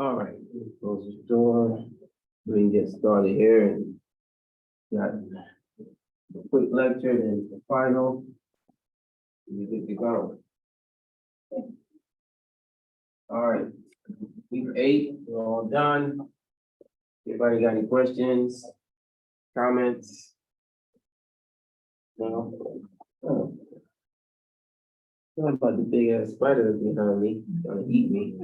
All right, close the door. We can get started here and got a quick lecture and the final. You good to go. All right, week 8, we're all done. Anybody got any questions, comments? No? Oh. What about the big ass spider behind me, gonna eat me?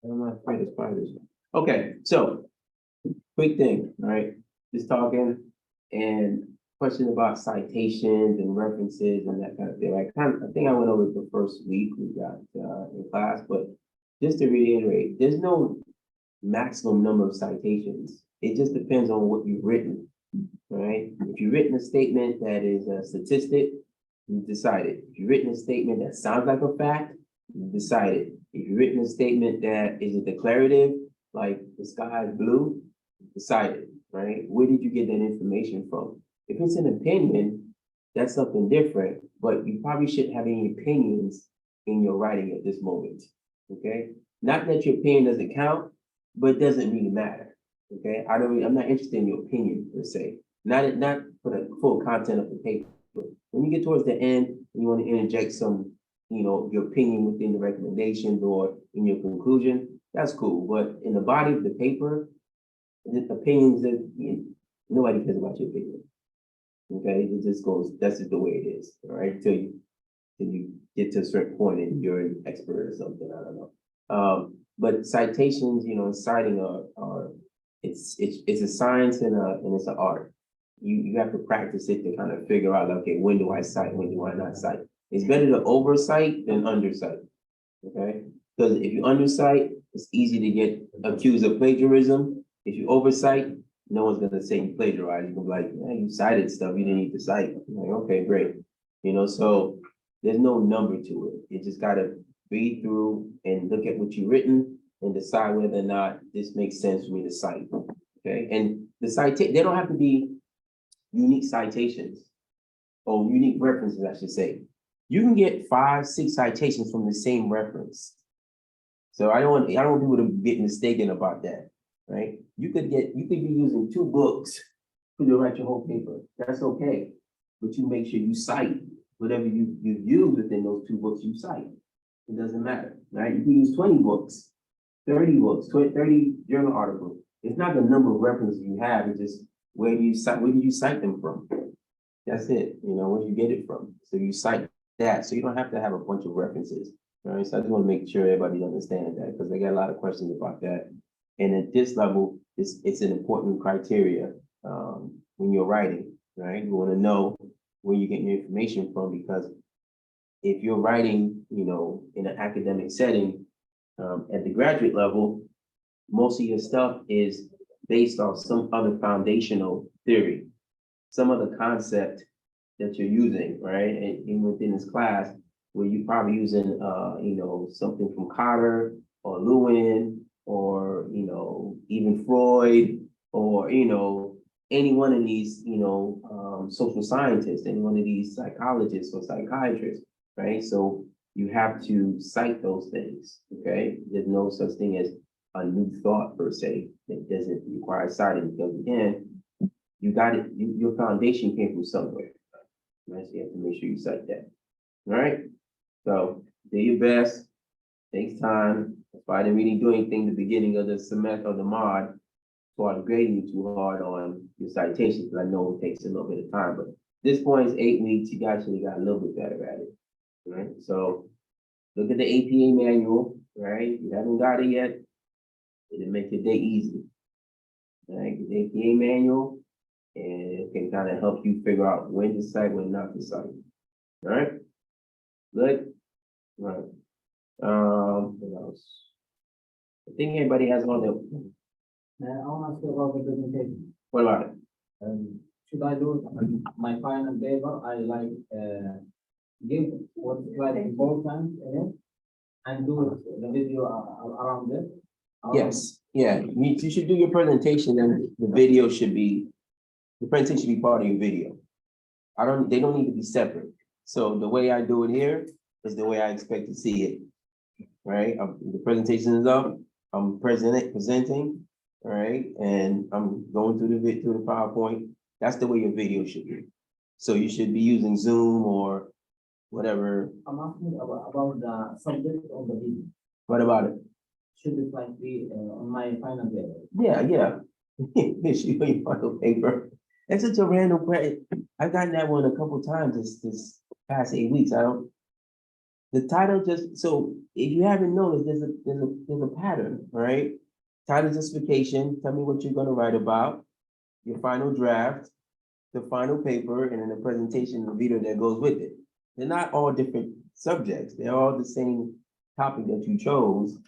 I'm not afraid of spiders. Okay, so quick thing, all right? Just talking and question about citations and references and that kind of thing. I think I went over it the first week we got in class, but just to reiterate, there's no maximum number of citations. It just depends on what you've written, right? If you've written a statement that is a statistic, you've decided. If you've written a statement that sounds like a fact, you've decided. If you've written a statement that is a declarative, like the sky is blue, decided, right? Where did you get that information from? If it's an opinion, that's something different, but you probably shouldn't have any opinions in your writing at this moment, okay? Not that your opinion doesn't count, but it doesn't really matter, okay? I'm not interested in your opinion per se, not for the full content of the paper. When you get towards the end, and you want to interject some, your opinion within the recommendations or in your conclusion, that's cool. But in the body of the paper, the opinions that nobody cares about your opinion. Okay, it just goes. That's just the way it is. All right, till you get to a certain point and you're an expert or something. I don't know. But citations, citing are it's a science and it's an art. You have to practice it to kind of figure out, okay, when do I cite, when do I not cite? It's better to oversight than undercite, okay? Because if you undercite, it's easy to get accused of plagiarism. If you oversight, no one's gonna say you plagiarized. You can be like, yeah, you cited stuff you didn't need to cite. I'm like, okay, great. So there's no number to it. You just gotta read through and look at what you've written and decide whether or not this makes sense for me to cite, okay? And the citation, they don't have to be unique citations or unique references, I should say. You can get 5, 6 citations from the same reference. So I don't want people to get mistaken about that, right? You could be using 2 books to write your whole paper. That's okay. But you make sure you cite whatever you use within those 2 books you cite. It doesn't matter, right? You can use 20 books, 30 books, 30 journal articles. It's not the number of references you have, it's just where did you cite them from? That's it, where you get it from. So you cite that, so you don't have to have a bunch of references. All right, so I just want to make sure everybody understands that because I get a lot of questions about that. And at this level, it's an important criteria when you're writing, right? You want to know where you're getting your information from because if you're writing, in an academic setting at the graduate level, most of your stuff is based on some other foundational theory, some other concept that you're using, right? And even within this class, where you're probably using, something from Carter or Lewin or, even Freud or, any one of these, social scientists, any one of these psychologists or psychiatrists, right? So you have to cite those things, okay? There's no such thing as a new thought per se that doesn't require citing because again, you got it, your foundation came from somewhere, right? So you have to make sure you cite that, all right? So do your best, takes time. That's why I didn't really do anything at the beginning of the semester of the mod, so I'm grading you too hard on your citations because I know it takes a little bit of time, but this point is 8 weeks, you actually got a little bit better at it, right? So look at the APA manual, right? You haven't got it yet, it'll make your day easy, right? The APA manual, and it can kind of help you figure out when to cite, when not to cite. All right, good. All right. What else? I think everybody has all their. I want to ask you about the presentation. What about it? Should I do my final paper? I give what's quite important in it and do the video around it. Yes, yeah. You should do your presentation, and the video should be the presentation should be part of your video. They don't need to be separate. So the way I do it here is the way I expect to see it right? The presentation is up, I'm presenting, all right? And I'm going through through the PowerPoint. That's the way your video should be. So you should be using Zoom or whatever. I'm asking about the subject of the video. What about it? Should it like be on my final paper? Yeah, yeah. It should be on your final paper. It's such a random question. I've gotten that one a couple times this past 8 weeks. The title just, so if you haven't noticed, there's a pattern, right? Title justification, tell me what you're gonna write about, your final draft, the final paper, and then the presentation, the video that goes with it. They're not all different subjects. They're all the same topic that you chose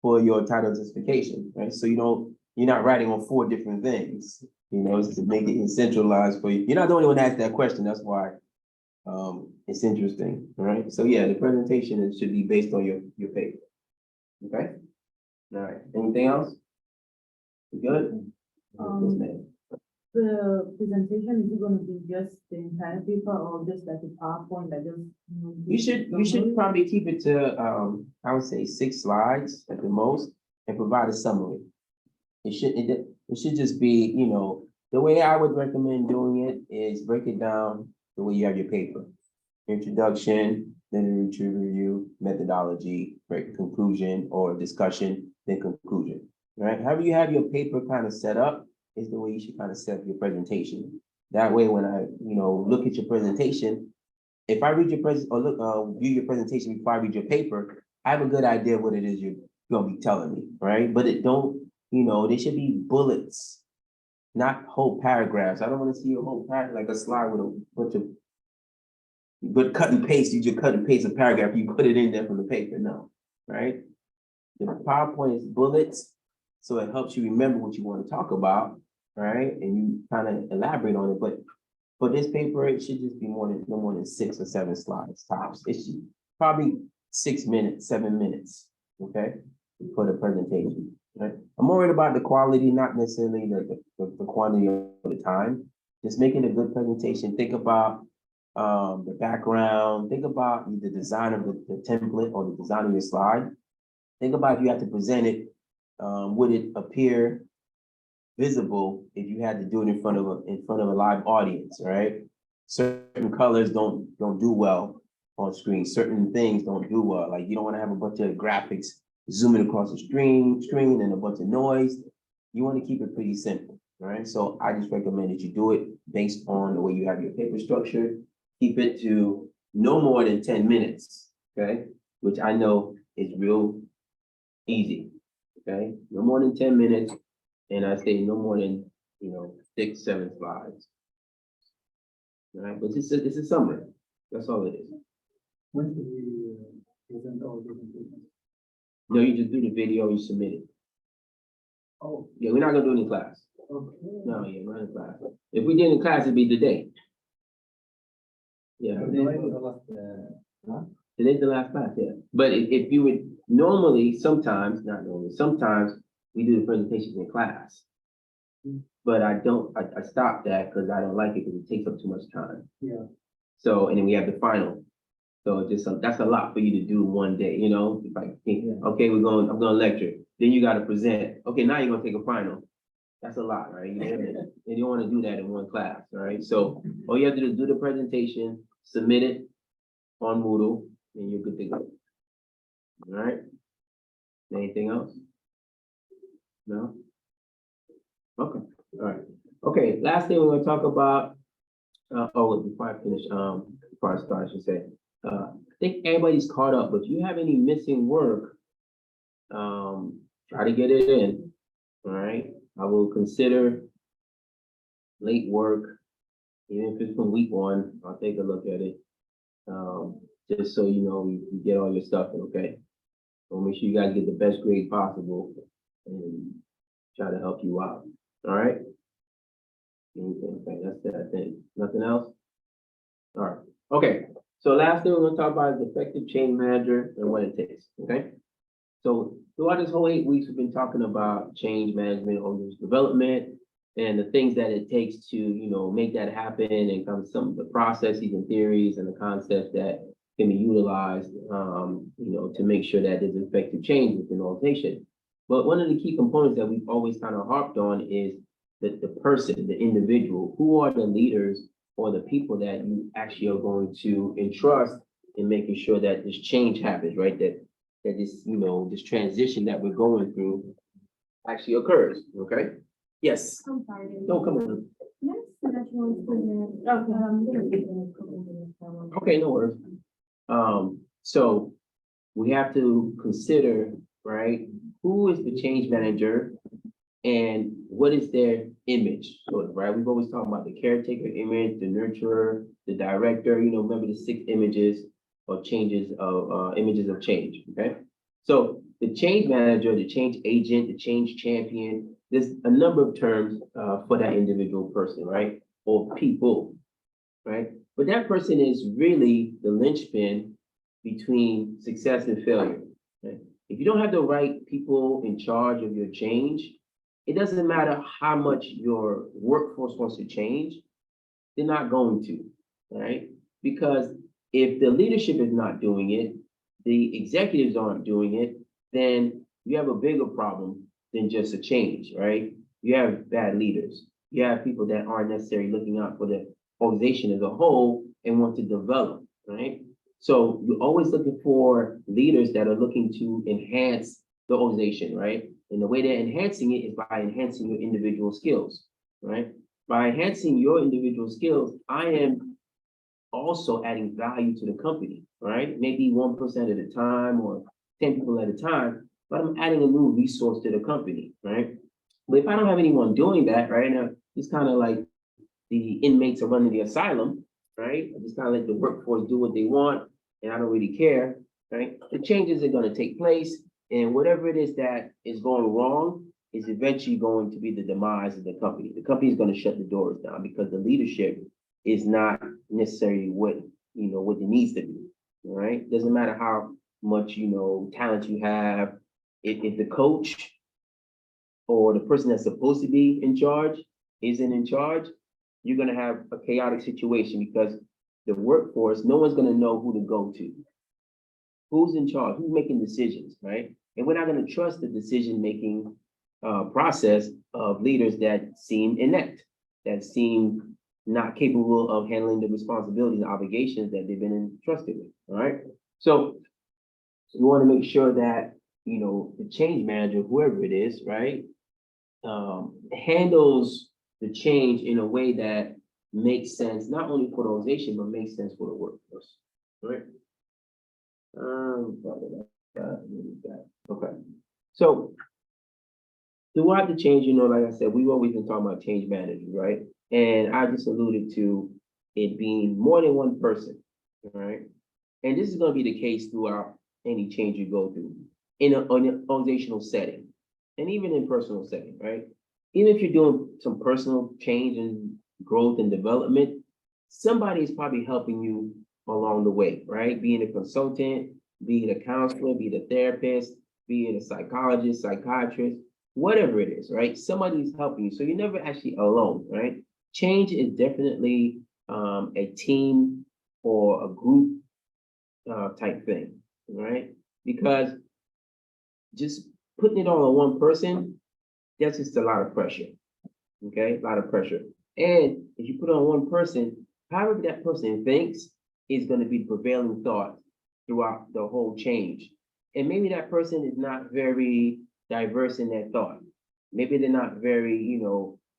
for your title justification, right? So you're not writing on 4 different things, it's to make it centralized for you. You're not the only one that asked that question, that's why it's interesting, all right? So yeah, the presentation should be based on your paper, okay? All right, anything else? You good? Yes, ma'am. The presentation is gonna be just the entire paper or just like a PowerPoint that just. You should probably keep it to, I would say 6 slides at the most and provide a summary. It should just be, the way I would recommend doing it is break it down the way you have your paper. Introduction, then literature review, methodology, right, conclusion or discussion, then conclusion, right? However you have your paper kind of set up is the way you should kind of set up your presentation. That way, when I, look at your presentation, if I read your view your presentation before I read your paper, I have a good idea of what it is you're gonna be telling me, right? But it don't, they should be bullets, not whole paragraphs. I don't want to see a whole paragraph, like a slide with a bunch of, but cut and paste, you just cut and paste a paragraph, you put it in there from the paper, no, right? The PowerPoint is bullets, so it helps you remember what you want to talk about, right? And you kind of elaborate on it, but for this paper, it should just be no more than 6 or 7 slides tops. It should probably 6 minutes, 7 minutes, okay? For the presentation, right? I'm worried about the quality, not necessarily the quantity of the time. Just making a good presentation. Think about the background, think about the design of the template or the design of your slide. Think about if you have to present it, would it appear visible if you had to do it in front of a live audience, right? Certain colors don't do well on screen. Certain things don't do well. Like you don't want to have a bunch of graphics zooming across the screen and a bunch of noise. You want to keep it pretty simple, right? So I just recommend that you do it based on the way you have your paper structured. Keep it to no more than 10 minutes, okay? Which I know is real easy, okay? No more than 10 minutes. And I say no more than, 6, 7 slides. All right, but it's a summary. That's all it is. When do we present all the presentations? No, you just do the video, you submit it. Oh, Yeah, we're not gonna do it in class. okay. No, yeah, we're not in class. If we did in class, it'd be today. Yeah, today's the last class, yeah. But if you would normally, sometimes we do the presentations in class. But I stopped that because I don't like it because it takes up too much time. Yeah. So, and then we have the final. So that's a lot for you to do one day, If I think, okay, I'm gonna lecture, then you gotta present. Okay, now you're gonna take a final. That's a lot, right? And you don't wanna do that in one class, all right? So all you have to do is do the presentation, submit it on Moodle, and you're good to go. All right? Anything else? No? Okay, all right. Okay, last thing we're gonna talk about, before I finish, before I start, I should say, I think everybody's caught up, but if you have any missing work, try to get it in, all right? I will consider late work, even if it's from week 1, I'll take a look at it. Just so you know, you get all your stuff in, okay? So make sure you guys get the best grade possible and try to help you out, all right? Okay, that's it, I think. Nothing else? All right, okay. So last thing we're gonna talk about is effective change manager and what it takes, okay? So throughout this whole 8 weeks, we've been talking about change management, organizational development, and the things that it takes to, make that happen and some of the processes and theories and the concepts that can be utilized, to make sure that there's effective change within the organization. But one of the key components that we've always kind of harped on is the person, the individual. Who are the leaders or the people that you actually are going to entrust in making sure that this change happens, right? That this, this transition that we're going through actually occurs, okay? Yes, I'm sorry. no, come on. Yes, so that you want to. Okay, no worries. So we have to consider, right, who is the change manager and what is their image, sort of, right? We've always talked about the caretaker image, the nurturer, the director, remember the 6 images of changes of, images of change, okay? So the change manager, the change agent, the change champion, there's a number of terms, for that individual person, right? Or people, right? But that person is really the linchpin between success and failure, right? If you don't have the right people in charge of your change, it doesn't matter how much your workforce wants to change, they're not going to, right? Because if the leadership is not doing it, the executives aren't doing it, then you have a bigger problem than just a change, right? You have bad leaders. You have people that aren't necessarily looking out for the organization as a whole and want to develop, right? So you're always looking for leaders that are looking to enhance the organization, right? And the way they're enhancing it is by enhancing your individual skills, right? By enhancing your individual skills, I am also adding value to the company, right? Maybe 1% at a time or 10 people at a time, but I'm adding a new resource to the company, right? But if I don't have anyone doing that, right now, it's kind of like the inmates are running the asylum, right? I just kind of let the workforce do what they want, and I don't really care, right? The changes are going to take place, and whatever it is that is going wrong is eventually going to be the demise of the company. The company is going to shut the doors down because the leadership is not necessarily what what it needs to be. All right, doesn't matter how much talent you have. If the coach or the person that's supposed to be in charge isn't in charge, you're going to have a chaotic situation because the workforce, no one's going to know who to go to. Who's in charge? Who's making decisions, right? And we're not going to trust the decision-making process of leaders that seem inept, that seem not capable of handling the responsibilities and obligations that they've been entrusted with, all right? So you want to make sure that, the change manager, whoever it is, right, handles the change in a way that makes sense, not only for the organization, but makes sense for the workforce, right? Okay. So throughout the change, like I said, we've always been talking about change managers, right? And I just alluded to it being more than one person, right? And this is going to be the case throughout any change you go through in an organizational setting and even in personal setting, right? Even if you're doing some personal change and growth and development, somebody is probably helping you along the way, right? Being a consultant, be it a counselor, be it a therapist, be it a psychologist, psychiatrist, whatever it is, right? Somebody's helping you. So you're never actually alone, right? Change is definitely a team or a group type thing, right? Because just putting it all on one person, that's just a lot of pressure, okay? A lot of pressure. And if you put it on one person, however that person thinks is going to be the prevailing thought throughout the whole change. And maybe that person is not very diverse in their thought. Maybe they're not very,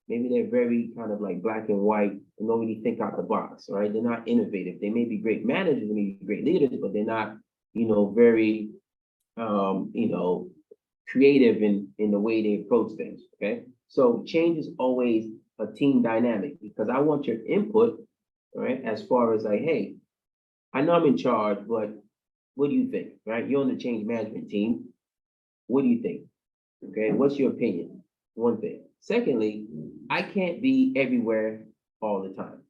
maybe they're very kind of like black and white and don't really think out the box, right? They're not innovative. They may be great managers, they may be great leaders, but they're not, very, creative in the way they approach things, okay? So change is always a team dynamic because I want your input, right? As far as like, hey, I know I'm in charge, but what do you think, right? You're on the change management team. What do you think? Okay, what's your opinion? One thing. Secondly, I can't be everywhere all the time,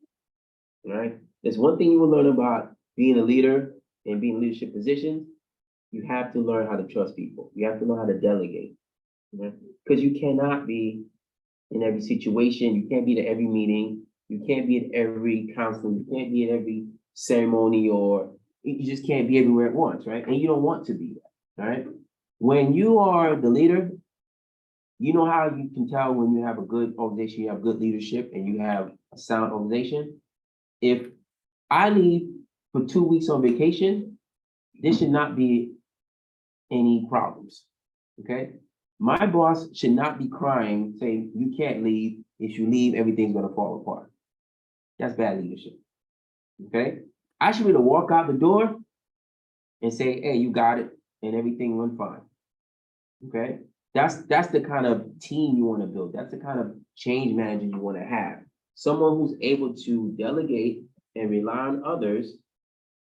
right? There's one thing you will learn about being a leader and being in leadership positions. You have to learn how to trust people. You have to learn how to delegate, right? Because you cannot be in every situation. You can't be at every meeting. You can't be at every counseling. You can't be at every ceremony or You just can't be everywhere at once, right? And you don't want to be that, all right? When you are the leader, you know how you can tell when you have a good organization, you have good leadership, and you have a sound organization. If I leave for 2 weeks on vacation, there should not be any problems, okay? My boss should not be crying, saying, you can't leave. If you leave, everything's gonna fall apart. That's bad leadership, okay? I should be able to walk out the door and say, hey, you got it, and everything went fine, okay? That's the kind of team you wanna build. That's the kind of change manager you wanna have. Someone who's able to delegate and rely on others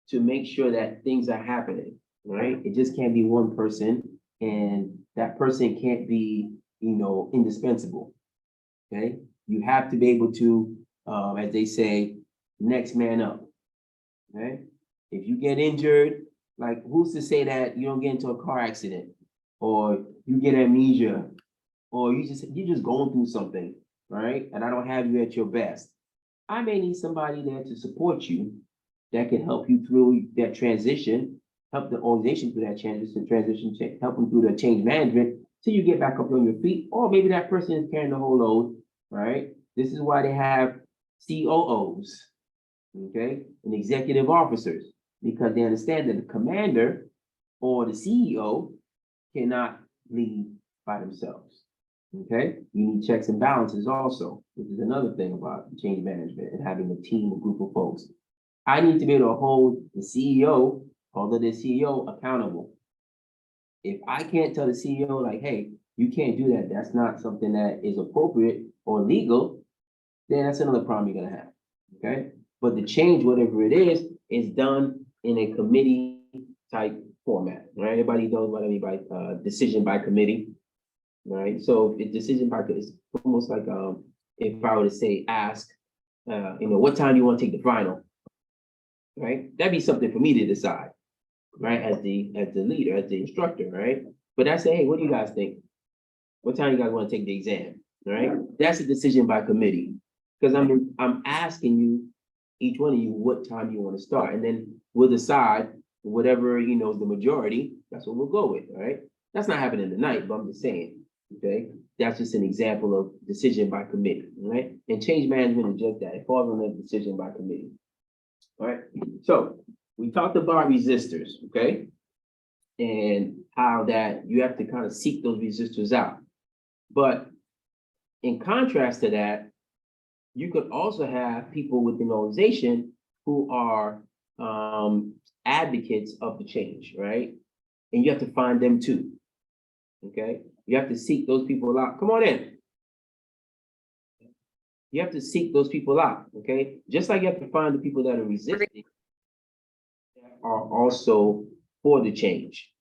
to make sure that things are happening, right? It just can't be one person, and that person can't be, indispensable, okay? You have to be able to, as they say, next man up, okay? If you get injured, like who's to say that you don't get into a car accident, or you get amnesia, or you're just going through something, right? And I don't have you at your best. I may need somebody there to support you that can help you through that transition, help the organization through that transition, help them through the change management till you get back up on your feet, or maybe that person is carrying the whole load, right? This is why they have COOs, okay, and executive officers, because they understand that the commander or the CEO cannot lead by themselves. Okay, you need checks and balances also, which is another thing about change management and having a team, a group of folks. I need to be able to hold the CEO, although the CEO accountable. If I can't tell the CEO like, hey, you can't do that, that's not something that is appropriate or legal, then that's another problem you're gonna have, okay? But the change, whatever it is done in a committee type format, right? Everybody knows what I mean by decision by committee, right? So if decision by it's almost like if I were to say ask, what time you want to take the final, right? That'd be something for me to decide, right? As the leader, as the instructor, right? But I say, hey, what do you guys think? What time you guys want to take the exam, right? That's a decision by committee, because I'm asking you, each one of you, what time you want to start, and then we'll decide whatever is the majority. That's what we'll go with, right? That's not happening tonight, but I'm just saying, okay? That's just an example of decision by committee, right? And change management is just that. It falls on the decision by committee. All right, so we talked about resistors, okay? And how that you have to kind of seek those resistors out. But in contrast to that, you could also have people within the organization who are advocates of the change, right? And you have to find them too, okay? You have to seek those people out. Come on in. You have to seek those people out, okay? Just like you have to find the people that are resisting, that are also for the change.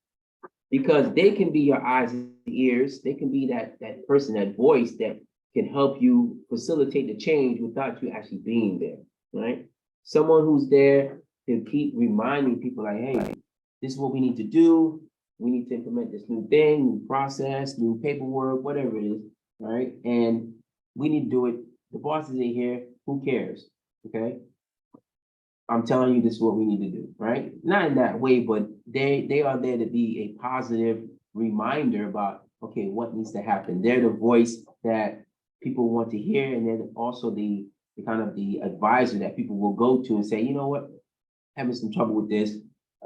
Because they can be your eyes and ears, they can be that person, that voice that can help you facilitate the change without you actually being there, right? Someone who's there to keep reminding people like, hey, this is what we need to do. We need to implement this new thing, new process, new paperwork, whatever it is, right? And we need to do it. The boss is in here, who cares, okay? I'm telling you, this is what we need to do, right? Not in that way, but they are there to be a positive reminder about, okay, what needs to happen. They're the voice that people want to hear, and then also the kind of the advisor that people will go to and say, you know what, having some trouble with this.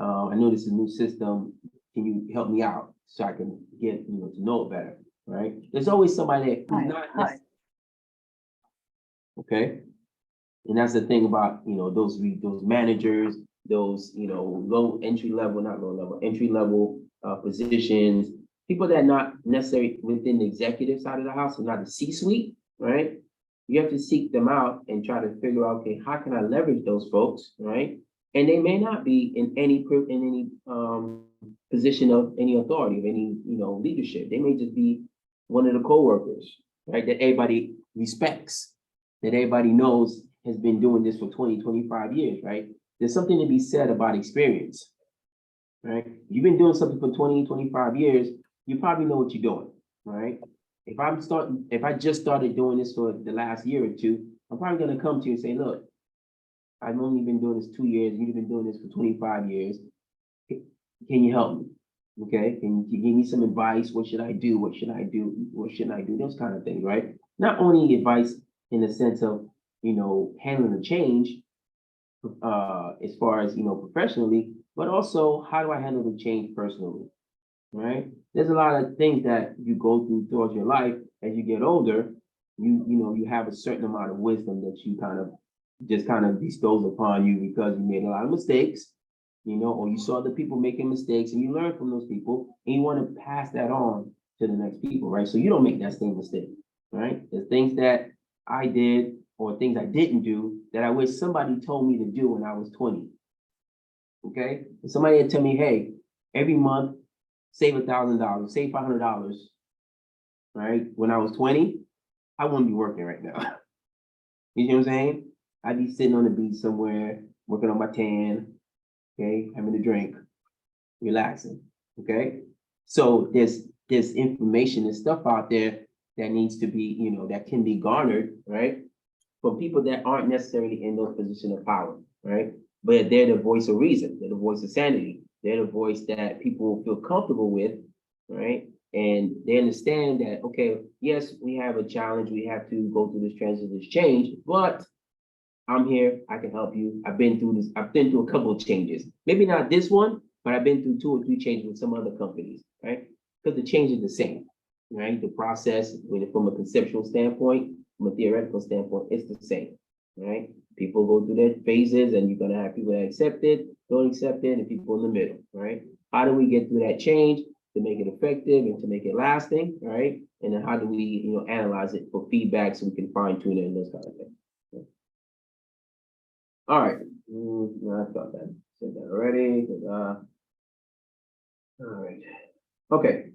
I know this is a new system. Can you help me out so I can get to know it better, right? There's always somebody who's not okay. And that's the thing about, those managers, those, low entry level, not low level, entry level positions, people that are not necessarily within the executive side of the house and not the C-suite, right? You have to seek them out and try to figure out, okay, how can I leverage those folks, right? And they may not be in any position of any authority, of any, leadership. They may just be one of the coworkers, right? That everybody respects, that everybody knows has been doing this for 20, 25 years, right? There's something to be said about experience, right? You've been doing something for 20, 25 years, you probably know what you're doing, right? If I just started doing this for the last year or two, I'm probably gonna come to you and say, look, I've only been doing this 2 years, you've been doing this for 25 years. Can you help me? Okay, can you give me some advice? What should I do? What should I do? What shouldn't I do? Those kind of things, right? Not only advice in the sense of, handling the change, as far as, professionally, but also how do I handle the change personally, right? There's a lot of things that you go through throughout your life as you get older. You have a certain amount of wisdom that you kind of bestows upon you because you made a lot of mistakes, or you saw the people making mistakes and you learn from those people and you want to pass that on to the next people, right? So you don't make that same mistake, right? There's things that I did or things I didn't do that I wish somebody told me to do when I was 20. Okay? If somebody had tell me, hey, every month, save $1,000, save $500, right? When I was 20, I wouldn't be working right now. You know what I'm saying? I'd be sitting on the beach somewhere, working on my tan, okay, having a drink, relaxing, okay? So there's information and stuff out there that needs to be, that can be garnered, right? From people that aren't necessarily in those positions of power, right? But they're the voice of reason, they're the voice of sanity, they're the voice that people feel comfortable with, right? And they understand that, okay, yes, we have a challenge, we have to go through this transition, this change, but I'm here, I can help you. I've been through this, I've been through a couple of changes. Maybe not this one, but I've been through 2 or 3 changes with some other companies, right? Because the change is the same, right? The process, from a conceptual standpoint, from a theoretical standpoint, it's the same, right? People go through their phases and you're gonna have people that accept it, don't accept it, and people in the middle, right? How do we get through that change to make it effective and to make it lasting, right? And then how do we, analyze it for feedback so we can fine tune it and those kind of things. All right, no, I thought that, said that already, all right, okay.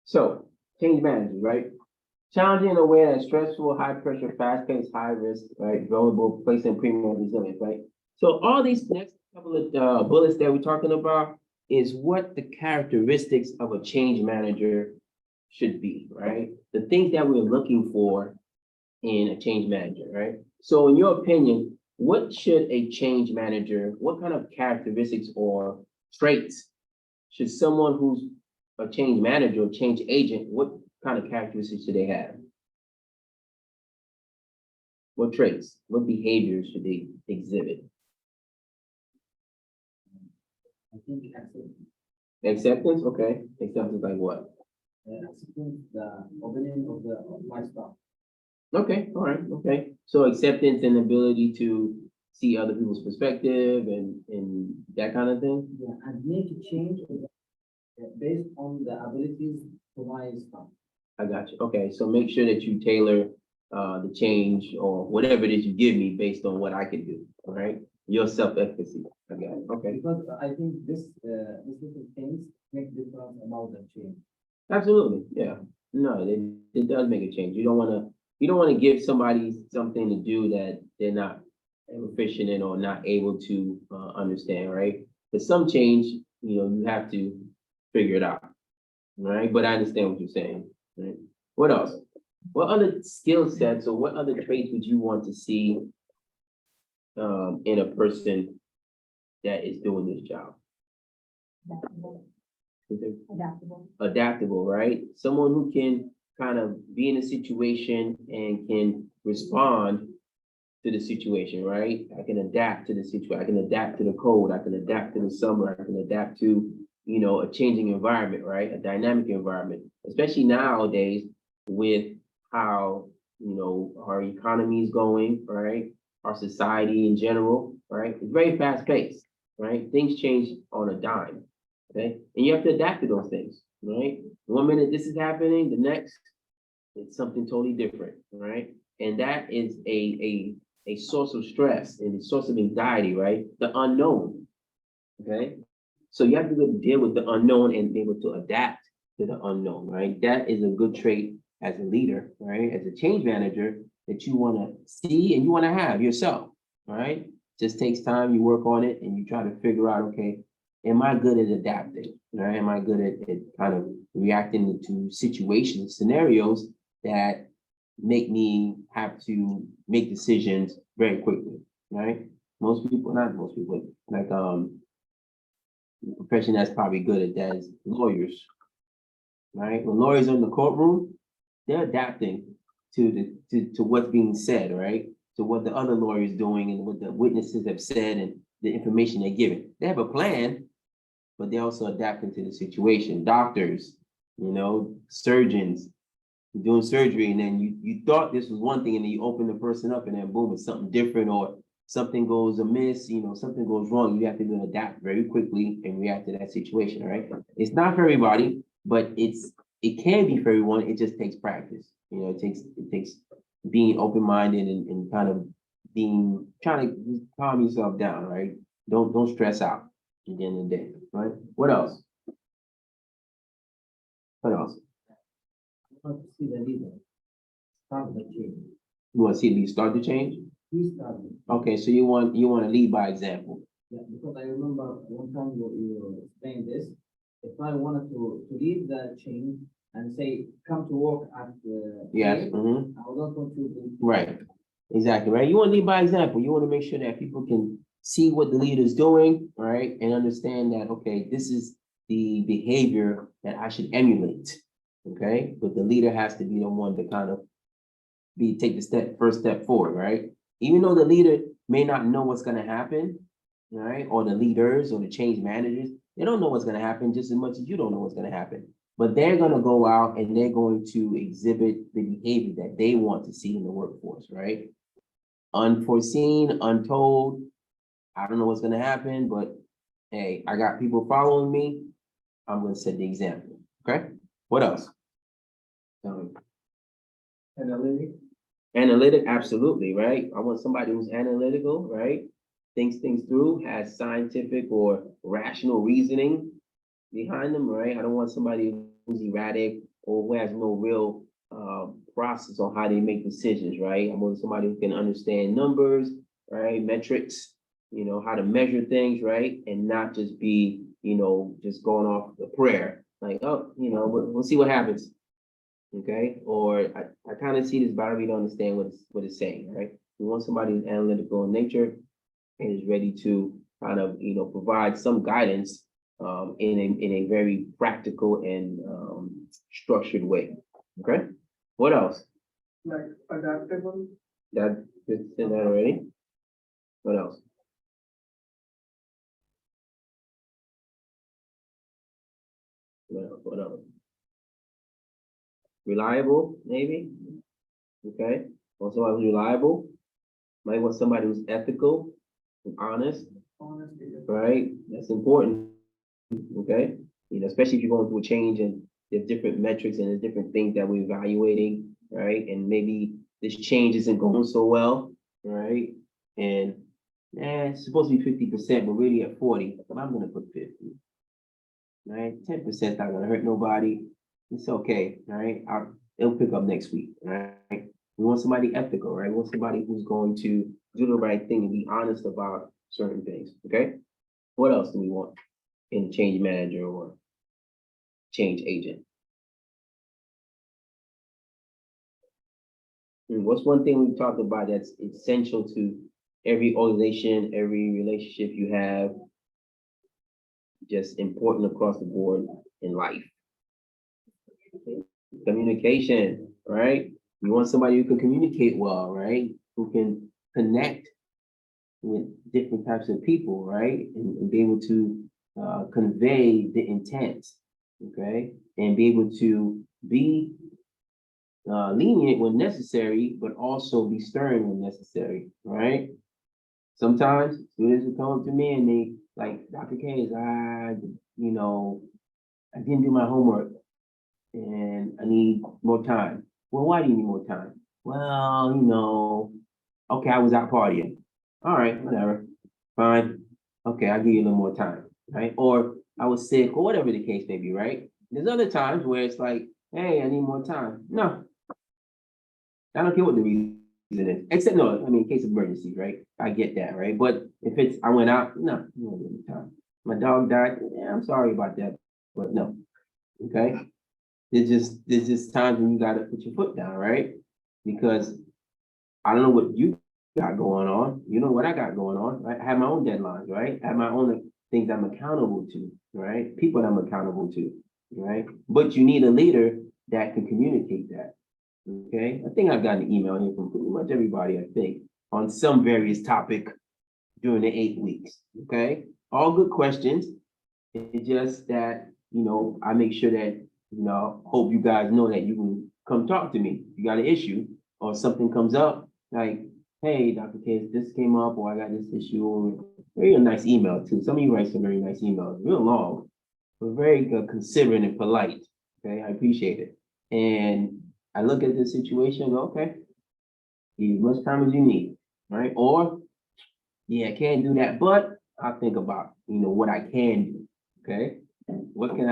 So, change managers, right? Challenging in a way that's stressful, high pressure, fast paced, high risk, right? Vulnerable, placing premium on resilience, right? So all these next couple of bullets that we're talking about is what the characteristics of a change manager should be, right? The things that we're looking for in a change manager, right? So in your opinion, what should a change manager, what kind of characteristics or traits should someone who's a change manager or change agent, what kind of characteristics should they have? What traits, what behaviors should they exhibit? I think acceptance, Acceptance, okay. Acceptance like what? acceptance the opinion of my staff. Okay, all right, okay. So acceptance and ability to see other people's perspective and that kind of thing? Yeah, and make a change based on the abilities to my staff. I got you. Okay, so make sure that you tailor the change or whatever it is you give me based on what I can do, all right? Your self-efficacy. I got it. Okay. Because I think this little things make difference about the change. Absolutely, yeah. No, it does make a change. You don't wanna give somebody something to do that they're not proficient in or not able to understand, right? But some change, you have to figure it out, right? But I understand what you're saying, right? What else? What other skill sets or what other traits would you want to see in a person that is doing this job? Adaptable. Adaptable, right? Someone who can kind of be in a situation and can respond to the situation, right? I can adapt to the situation. I can adapt to the cold. I can adapt to the summer. I can adapt to, a changing environment, right? A dynamic environment, especially nowadays with how, our economy is going, right? Our society in general, right? It's very fast paced, right? Things change on a dime, okay? And you have to adapt to those things, right? 1 minute this is happening, the next, it's something totally different, right? And that is a source of stress and a source of anxiety, right? The unknown, okay? So you have to be able to deal with the unknown and be able to adapt to the unknown, right? That is a good trait as a leader, right? As a change manager that you want to see and you want to have yourself, all right? Just takes time, you work on it and you try to figure out, okay, am I good at adapting, right? Am I good at kind of reacting to situations, scenarios that make me have to make decisions very quickly, right? Most people, not most people, like, the profession that's probably good at that is lawyers, right? When lawyers are in the courtroom, they're adapting to what's being said, right? To what the other lawyers doing and what the witnesses have said and the information they're giving. They have a plan, but they're also adapting to the situation. Doctors, surgeons, doing surgery, and then you thought this was one thing, and then you open the person up, and then boom, it's something different, or something goes amiss, something goes wrong. You have to adapt very quickly and react to that situation, right? It's not for everybody, but it can be for everyone. It just takes practice. It takes being open-minded and kind of trying to just calm yourself down, right? Don't stress out at the end of the day, right? What else? What else? I want to see the leader. Start the change. You want to see me start the change? He started. Okay, so you want to lead by example. Yeah, because I remember one time you explained this. If I wanted to lead the change and say, come to work at the. Yes, field, mhm, I don't want to. right, exactly, right? You want to lead by example. You want to make sure that people can see what the leader's doing, right? And understand that, okay, this is the behavior that I should emulate, okay? But the leader has to be the one to kind of take the first step forward, right? Even though the leader may not know what's gonna happen, right? Or the leaders or the change managers, they don't know what's gonna happen just as much as you don't know what's gonna happen. But they're gonna go out and they're going to exhibit the behavior that they want to see in the workforce, right? Unforeseen, untold, I don't know what's gonna happen, but hey, I got people following me. I'm gonna set the example, okay? What else? Analytic. Analytic, absolutely, right? I want somebody who's analytical, right? Thinks things through, has scientific or rational reasoning behind them, right? I don't want somebody who's erratic or who has no real process on how they make decisions, right? I want somebody who can understand numbers, right? Metrics, how to measure things, right? And not just be, just going off the prayer, like, oh, we'll see what happens. Okay, or I kind of see this, but I really don't understand what it's saying, right? We want somebody who's analytical in nature and is ready to kind of, provide some guidance in a very practical and structured way. Okay, what else? Like adaptable. That just said that already. What else? What else? Reliable, maybe. Okay, want somebody who's reliable. Might want somebody who's ethical and honest, Honesty. right? That's important, okay? Especially if you're going through a change and there's different metrics and there's different things that we're evaluating, right? And maybe this change isn't going so well, right? And it's supposed to be 50%, but really at 40, but I'm gonna put 50, right? 10% not gonna hurt nobody. It's okay, right? It'll pick up next week, right? We want somebody ethical, right? We want somebody who's going to do the right thing and be honest about certain things, okay? What else do we want in a change manager or change agent? And what's one thing we've talked about that's essential to every organization, every relationship you have, just important across the board in life? Communication, right? You want somebody who can communicate well, right? Who can connect with different types of people, right? And be able to convey the intent, okay? And be able to be lenient when necessary, but also be stern when necessary, right? Sometimes students will come up to me and they like, Dr. K, I didn't do my homework and I need more time. Well, why do you need more time? Well, okay, I was out partying. All right, whatever, fine. Okay, I'll give you a little more time, right? Or I was sick, or whatever the case may be, right? There's other times where it's like, hey, I need more time. No, I don't care what the reason is, except no, I mean, in case of emergency, right? I get that, right? But if it's, I went out, no, you don't give me time. My dog died, yeah, I'm sorry about that, but no, okay? There's just times when you gotta put your foot down, right? Because I don't know what you got going on. You know what I got going on, right? I have my own deadlines, right? I have my own things I'm accountable to, right? People that I'm accountable to, right? But you need a leader that can communicate that. Okay, I think I've gotten an email here from pretty much everybody, I think, on some various topic during the 8 weeks. Okay, all good questions. It's just that, I make sure that, hope you guys know that you can come talk to me. You got an issue or something comes up, like, hey, Dr. Case, this came up, or I got this issue, or very nice email too. Some of you write some very nice emails, real long, but very considerate and polite. Okay, I appreciate it. And I look at the situation and go, okay, give as much time as you need, right? Or, yeah, I can't do that, but I'll think about, what I can do. Okay, what can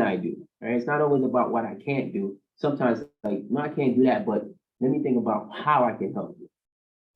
I do? Right? It's not always about what I can't do. Sometimes like, no, I can't do that, but let me think about how I can help you.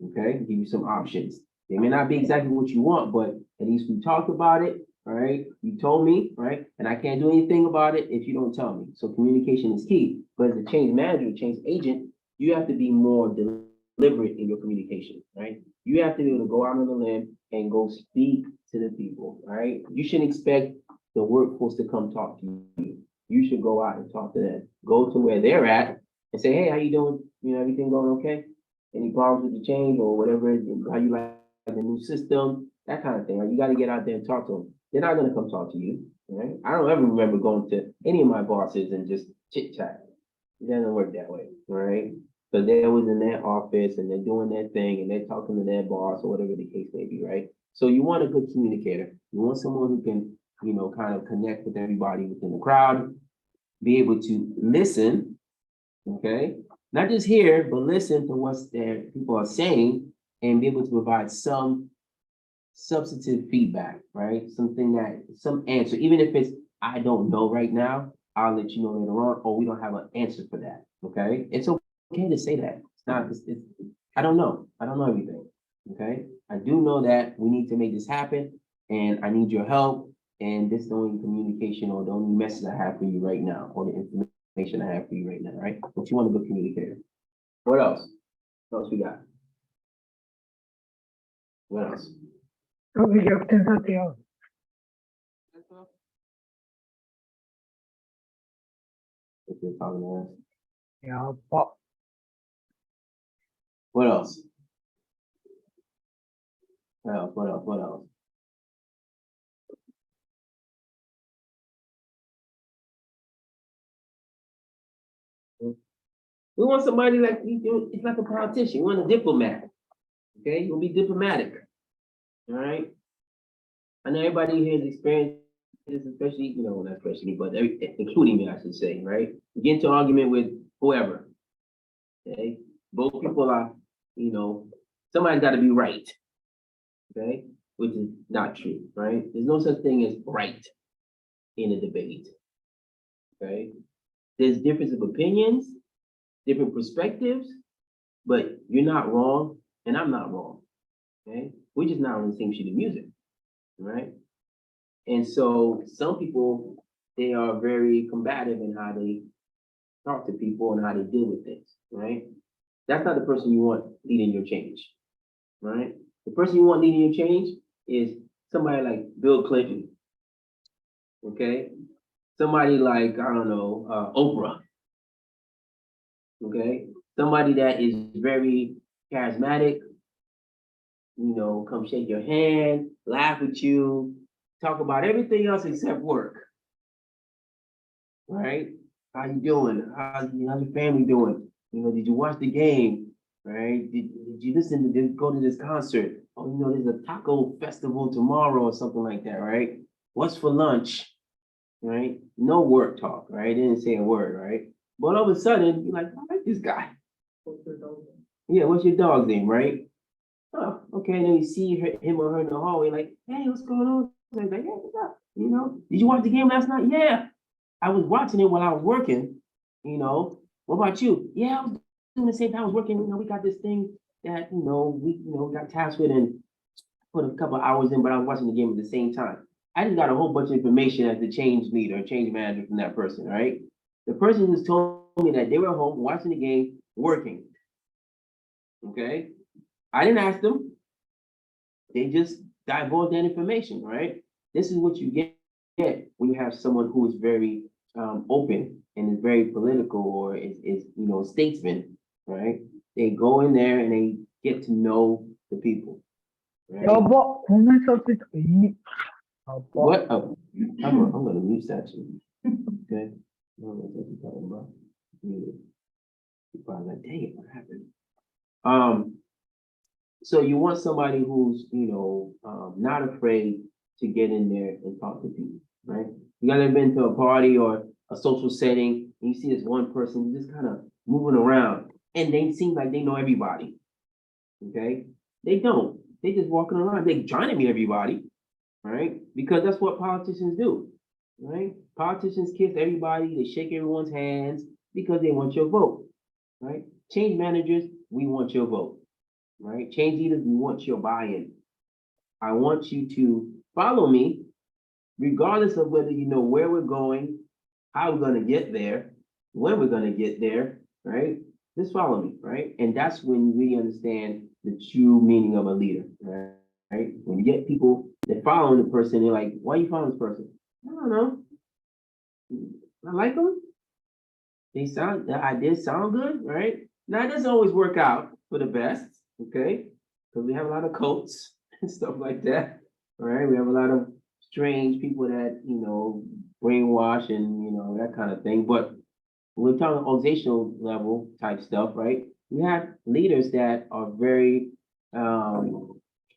Okay, give you some options. They may not be exactly what you want, but at least we talked about it, right? You told me, right? And I can't do anything about it if you don't tell me. So communication is key. But as a change manager, change agent, you have to be more deliberate in your communication, right? You have to be able to go out on the limb and go speak to the people, right? You shouldn't expect the workforce to come talk to you. You should go out and talk to them. Go to where they're at and say, hey, how you doing? Everything going okay? Any problems with the change or whatever, how you like the new system, that kind of thing, right? You gotta get out there and talk to them. They're not gonna come talk to you, right? I don't ever remember going to any of my bosses and just chit chat. It doesn't work that way, right? So they're always in their office and they're doing their thing and they're talking to their boss or whatever the case may be, right? So you want a good communicator. You want someone who can, kind of connect with everybody within the crowd, be able to listen, okay? Not just hear, but listen to what their people are saying and be able to provide some substantive feedback, right? Some answer, even if it's, I don't know right now, I'll let you know later on, or we don't have an answer for that, okay? It's okay to say that. It's not, I don't know. I don't know everything, okay? I do know that we need to make this happen and I need your help. And this is the only communication or the only message I have for you right now, or the information I have for you right now, right? But you want a good communicator. What else? What else we got? What else? If you're talking to us. What else? What else? What else? What else? We want somebody like it's like a politician. We want a diplomat. Okay, you'll be diplomatic. All right. I know everybody here has experienced this, especially, not especially, but including me, I should say, right? You get into an argument with whoever. Okay, both people are, somebody's got to be right. Okay, which is not true, right? There's no such thing as right in a debate. Okay, there's difference of opinions, different perspectives, but you're not wrong and I'm not wrong. Okay, we're just not on the same sheet of music, right? And so some people, they are very combative in how they talk to people and how they deal with things, right? That's not the person you want leading your change, right? The person you want leading your change is somebody like Bill Clinton, okay? Somebody like, I don't know, Oprah, okay? Somebody that is very charismatic, come shake your hand, laugh with you, talk about everything else except work, right? How you doing? How's your family doing? Did you watch the game? Right? Did you go to this concert? Oh, there's a taco festival tomorrow or something like that, right? What's for lunch? Right? No work talk, right? Didn't say a word, right? But all of a sudden, you're like, I like this guy. Yeah, what's your dog's name, right? Oh, okay. And then you see him or her in the hallway, like, hey, what's going on? Like, yeah, what's up? Did you watch the game last night? Yeah. I was watching it while I was working, What about you? Yeah, I was doing the same time I was working, we got this thing that, we got tasked with and put a couple hours in, but I was watching the game at the same time. I just got a whole bunch of information as the change leader, change manager from that person, right? The person just told me that they were home watching the game, working. Okay? I didn't ask them. They just divulge that information, right? This is what you get when you have someone who is very open and is very political or is statesman, right? They go in there and they get to know the people. Right? 여보, 국물 소스 이. 여보. What? Oh, I'm gonna mute that too. Okay. I don't know what you're talking about. Muted. You're probably like, dang it, what happened? So you want somebody who's, not afraid to get in there and talk to people, right? You guys ever been to a party or a social setting and you see this one person just kind of moving around and they seem like they know everybody, okay? They don't. They just walking around. They trying to meet everybody, right? Because that's what politicians do, right? Politicians kiss everybody. They shake everyone's hands because they want your vote, right? Change managers, we want your vote. Right? Change leaders, we want your buy-in. I want you to follow me, regardless of whether you know where we're going, how we're gonna get there, when we're gonna get there, right? Just follow me, right? And that's when you really understand the true meaning of a leader, right? When you get people that follow the person, they're like, why are you following this person? I don't know. I like them. The ideas sound good, right? Now, it doesn't always work out for the best. Okay, because we have a lot of cults and stuff like that, right? We have a lot of strange people that, brainwash and, that kind of thing. But when we're talking organizational level type stuff, right? We have leaders that are very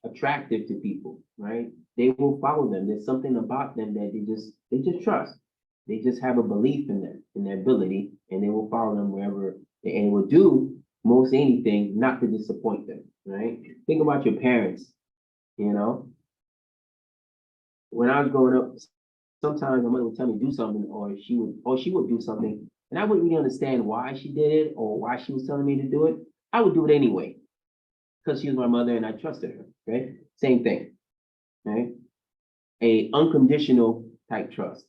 attractive to people, right? They will follow them. There's something about them that they just trust. They just have a belief in them, in their ability, and they will follow them wherever and will do most anything not to disappoint them, right? Think about your parents, When I was growing up, sometimes my mother would tell me to do something, or she would do something, and I wouldn't really understand why she did it or why she was telling me to do it. I would do it anyway, because she was my mother and I trusted her, right? Same thing, right? A unconditional type trust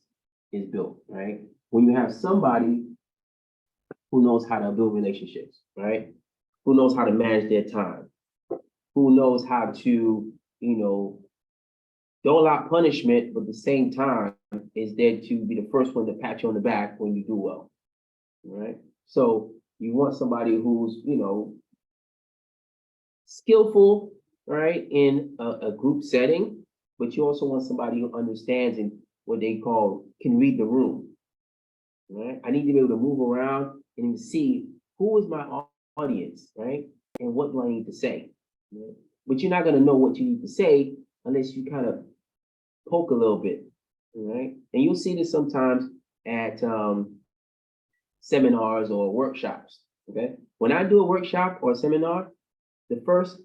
is built, right? When you have somebody who knows how to build relationships, right? Who knows how to manage their time, who knows how to, dole out punishment, but at the same time is there to be the first one to pat you on the back when you do well, right? So you want somebody who's, skillful, right, in a group setting, but you also want somebody who understands and what they can read the room, right? I need to be able to move around and see who is my audience, right? And what do I need to say? Right? But you're not going to know what you need to say unless you kind of poke a little bit, right? And you'll see this sometimes at seminars or workshops, okay? When I do a workshop or a seminar, the first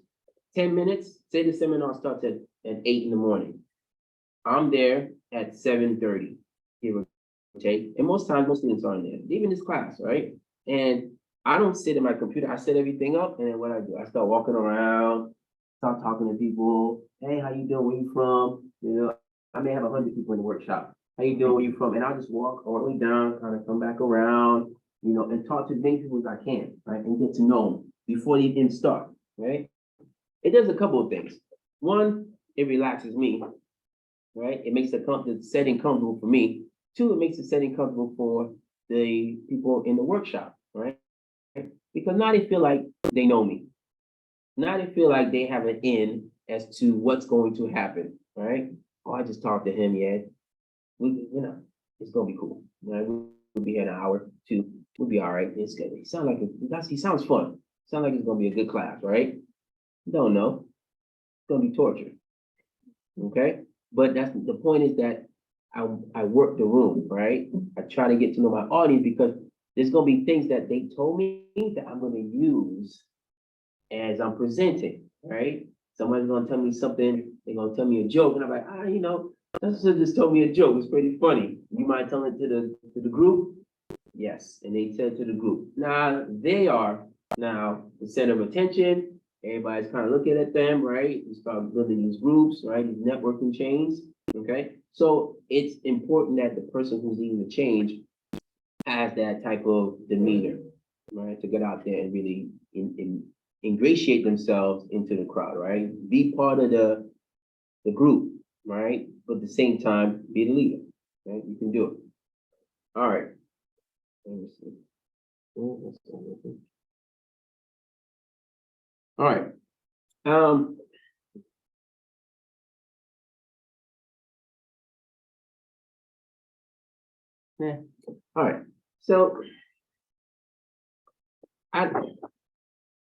10 minutes, say the seminar starts at 8 in the morning. I'm there at 7:30, give or take. And most times, most students aren't there, even this class, right? And I don't sit at my computer, I set everything up, and then what I do, I start walking around, start talking to people. Hey, how you doing? Where you from? I may have 100 people in the workshop. How you doing? Where you from? And I'll just walk all the way down, kind of come back around, and talk to as many people as I can, right? And get to know them before they even start, right? It does a couple of things. One, it relaxes me, right? It makes the setting comfortable for me. Two, it makes the setting comfortable for the people in the workshop, right? Because now they feel like they know me. Now they feel like they have an in as to what's going to happen, right? Oh, I just talked to him, yeah. It's gonna be cool. Right? We'll be here in an hour, two. We'll be all right. It's good. He sounds fun. Sounds like it's gonna be a good class, right? Don't know. It's gonna be torture. Okay? But that's the point is that I work the room, right? I try to get to know my audience because there's gonna be things that they told me that I'm gonna use as I'm presenting, right? Someone's gonna tell me something, they're gonna tell me a joke, and I'm like, that's just told me a joke. It's pretty funny. You mind telling it to the group? Yes, and they said to the group. Now they are now the center of attention. Everybody's kind of looking at them, right? We start building these groups, right? These networking chains. Okay, so it's important that the person who's leading the change has that type of demeanor, right? To get out there and really ingratiate themselves into the crowd, right? Be part of the group, right? But at the same time, be the leader, right? You can do it. All right. Let me see. All right. Yeah. All right. So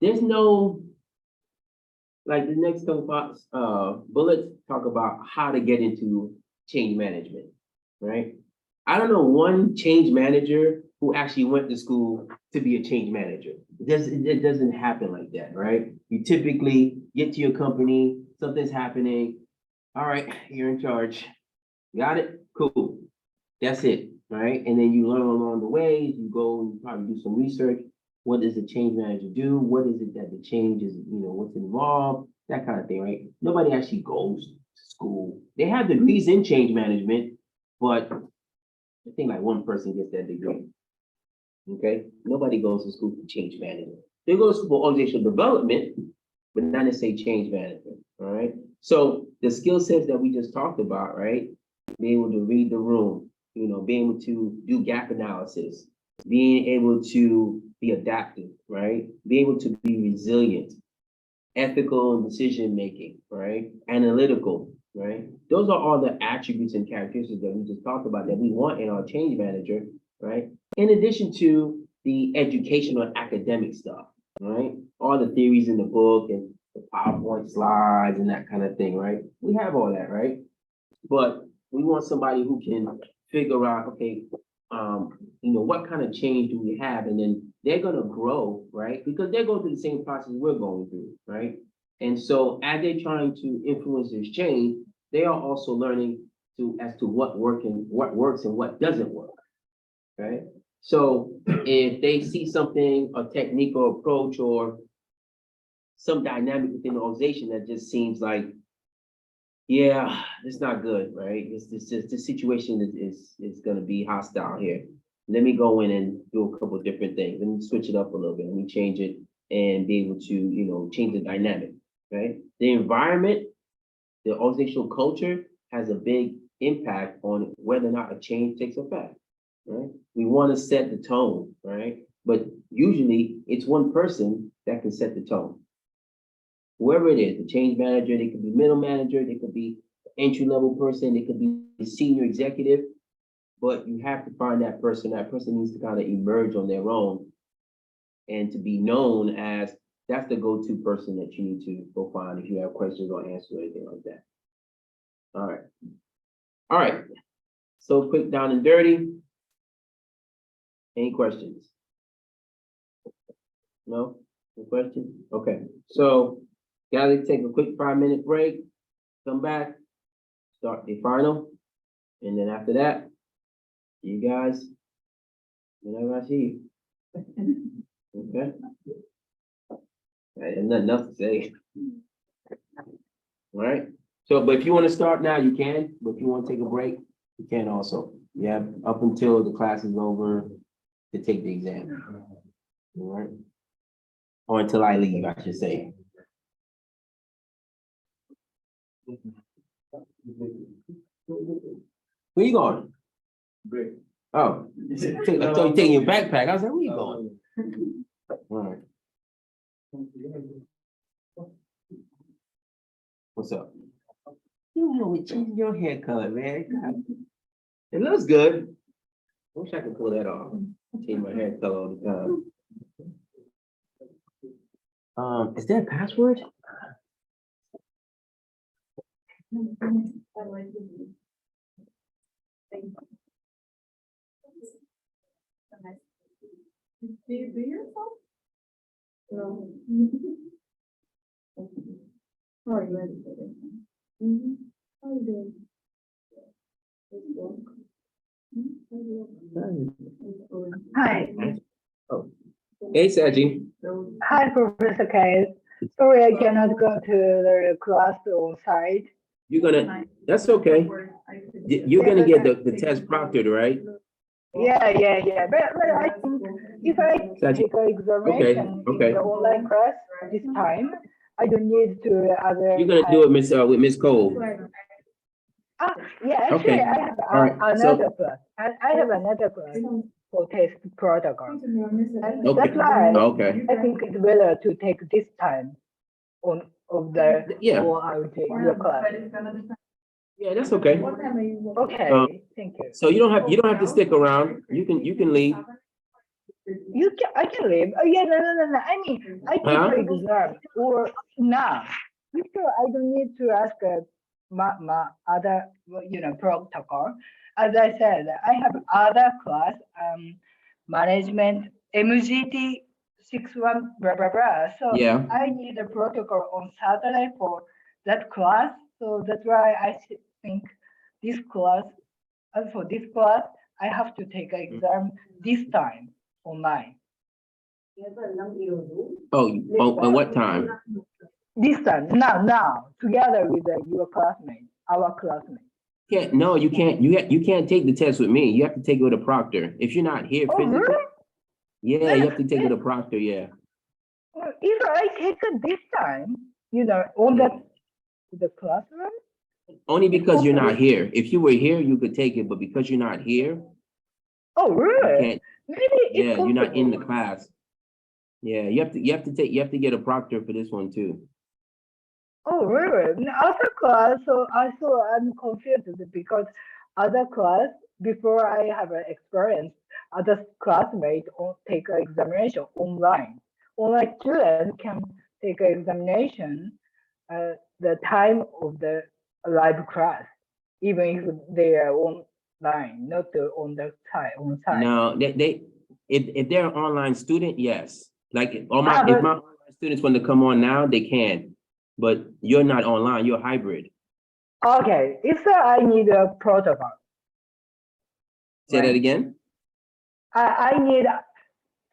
there's no, like, the next couple box bullets talk about how to get into change management, right? I don't know one change manager who actually went to school to be a change manager. It doesn't happen like that, right? You typically get to your company, something's happening. All right, you're in charge. Got it? Cool. That's it, right? And then you learn along the way, you go and probably do some research. What does the change manager do? What is it that the change is, what's involved? That kind of thing, right? Nobody actually goes to school. They have degrees in change management, but I think like one person gets that degree. Okay? Nobody goes to school for change management. They go to school for organizational development, but not necessarily change management. All right. So the skill sets that we just talked about, right? Being able to read the room, being able to do gap analysis, being able to be adaptive, right? Being able to be resilient, ethical in decision making, right? Analytical, right? Those are all the attributes and characteristics that we just talked about that we want in our change manager, right? In addition to the educational academic stuff, right? All the theories in the book and the PowerPoint slides and that kind of thing, right? We have all that, right? But we want somebody who can figure out, okay, what kind of change do we have? And then they're gonna grow, right? Because they're going through the same process we're going through, right? And so as they're trying to influence this change, they are also learning as to what works and what doesn't work. Okay. So if they see something, a technique or approach or some dynamic within the organization that just seems like, yeah, it's not good, right? This situation is gonna be hostile here. Let me go in and do a couple of different things. Let me switch it up a little bit. Let me change it and be able to, change the dynamic, right? The environment, the organizational culture has a big impact on whether or not a change takes effect, right? We want to set the tone, right? But usually it's one person that can set the tone. Whoever it is, the change manager, they could be middle manager, they could be entry level person, they could be a senior executive, but you have to find that person. That person needs to kind of emerge on their own and to be known as that's the go-to person that you need to go find if you have questions or answers or anything like that. All right. All right. So quick down and dirty. Any questions? No? No questions? Okay. So gotta take a quick 5-minute break, come back, start the final, and then after that, you guys, whenever I see you. Okay? I have nothing else to say. All right? So, but if you want to start now, you can, but if you want to take a break, you can also. You have up until the class is over to take the exam. All right? Or until I leave, I should say. Where you going? Break. Oh, I thought you taking your backpack. I was like, where you going? All right. What's up? We changing your hair color, man. God. It looks good. I wish I could pull that off. Change my hair color all the time. Is there a password? Do you do yourself? No. How are you ready for this? How are you doing? Hi, Hey, Saji. hi, Professor K. Sorry, I cannot go to the class on site. You're gonna, that's okay. You're gonna get the test proctored, right? Yeah. But I think if I Gotcha. take an examination okay. in the online class this time, I don't need to other. You're gonna do it, Miss, with Miss Cole. Ah, yeah, actually, Okay. I have All right, so- another class. I have another class for test protocol. And Okay. that's why Okay. I think it's better to take this time on of the Yeah. or I would take your class. Yeah, that's okay. Okay, thank you. So you don't have to stick around. You can leave. I can leave. Oh yeah, no. I mean, I take Huh? an exam or now. So I don't need to ask my other protocol. As I said, I have other class management MGT 61 blah blah blah. So Yeah. I need a protocol on Saturday for that class. So that's why I think this class. As for this class, I have to take an exam this time online. Oh, on what time? This time, now, together with your classmate, our classmate. No, you can't. You can't take the test with me. You have to take it with a proctor. If you're not here Oh, physically, really? yeah, you have to take it with a proctor. Yeah. Well, if I take it this time, on the classroom. Only because you're not here. If you were here, you could take it, but because you're not here, Oh, you really? can't. Maybe it's Yeah, you're not in the possible. class. Yeah, you have to get a proctor for this one too. Oh, really? In other class, I'm confused because other class, before I have an experience, other classmates take an examination online. Online students can take an examination the time of the live class, even if they are online, not on the site. No, if they're an online student, yes. Like if Ah, my but online students want to come on now, they can. But you're not online, you're hybrid. okay, if I need a protocol, Say that right? again? I need a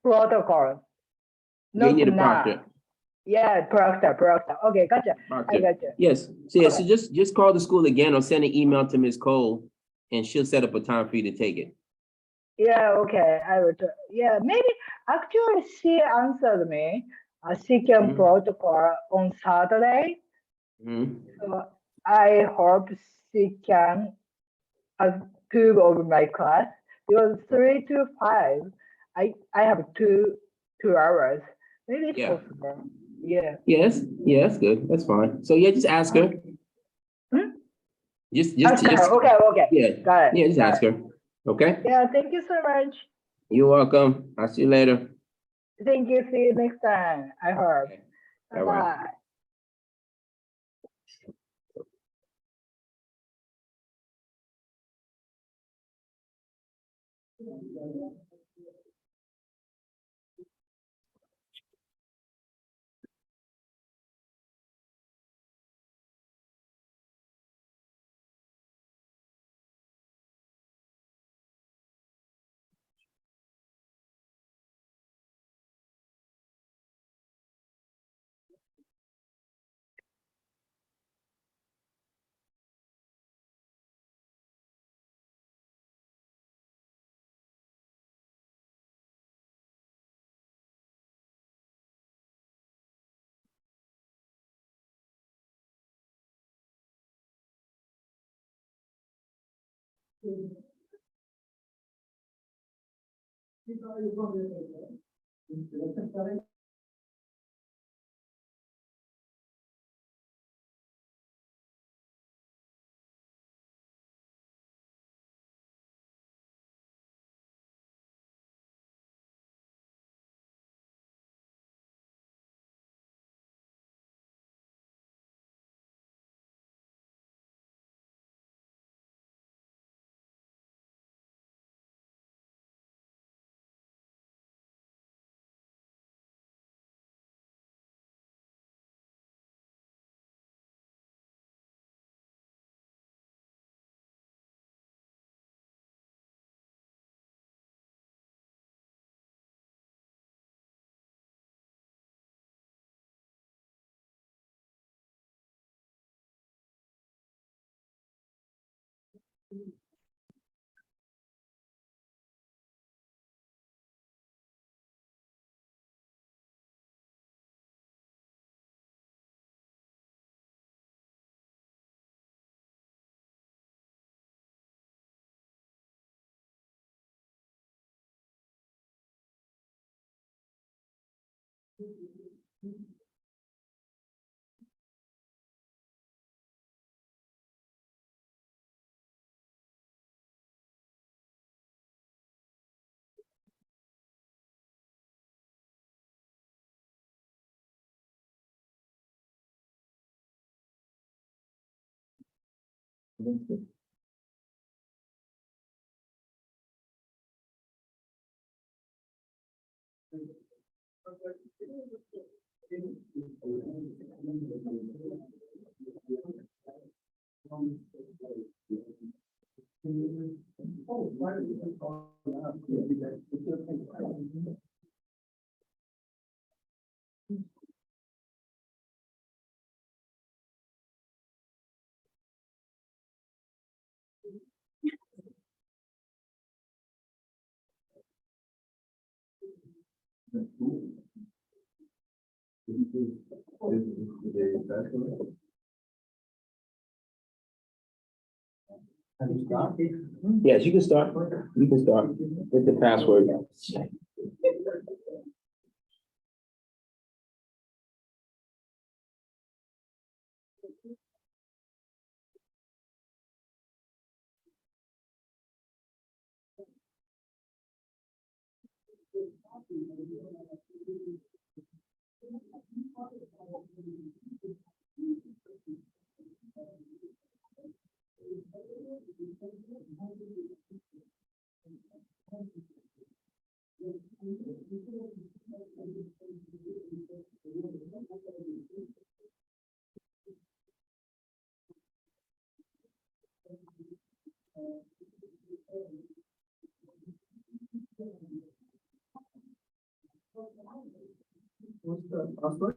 protocol. You Not need a now. proctor. Yeah, proctor. Okay, gotcha. I Proctor. gotcha. Yes. So yeah, so Okay. just call the school again or send an email to Ms. Cole and she'll set up a time for you to take it. Yeah, okay. I will. Yeah, maybe actually she answered me. She can Mhm. protocol on Saturday. Mhm. So I hope she can approve of my class because 3 to 5, I have 2 hours. Maybe it's Yeah. possible. Yeah. Yes, yeah, that's good. That's fine. So yeah, just ask her. Hmm? Just Okay, okay. yeah, Got it. yeah, just got ask it. her. Okay? Yeah, thank you so much. You're welcome. I'll see you later. Thank you. See you next time. I hope. Okay. Bye All right. bye. Have you started? Yes, you can start. You can start with the password. What's the password?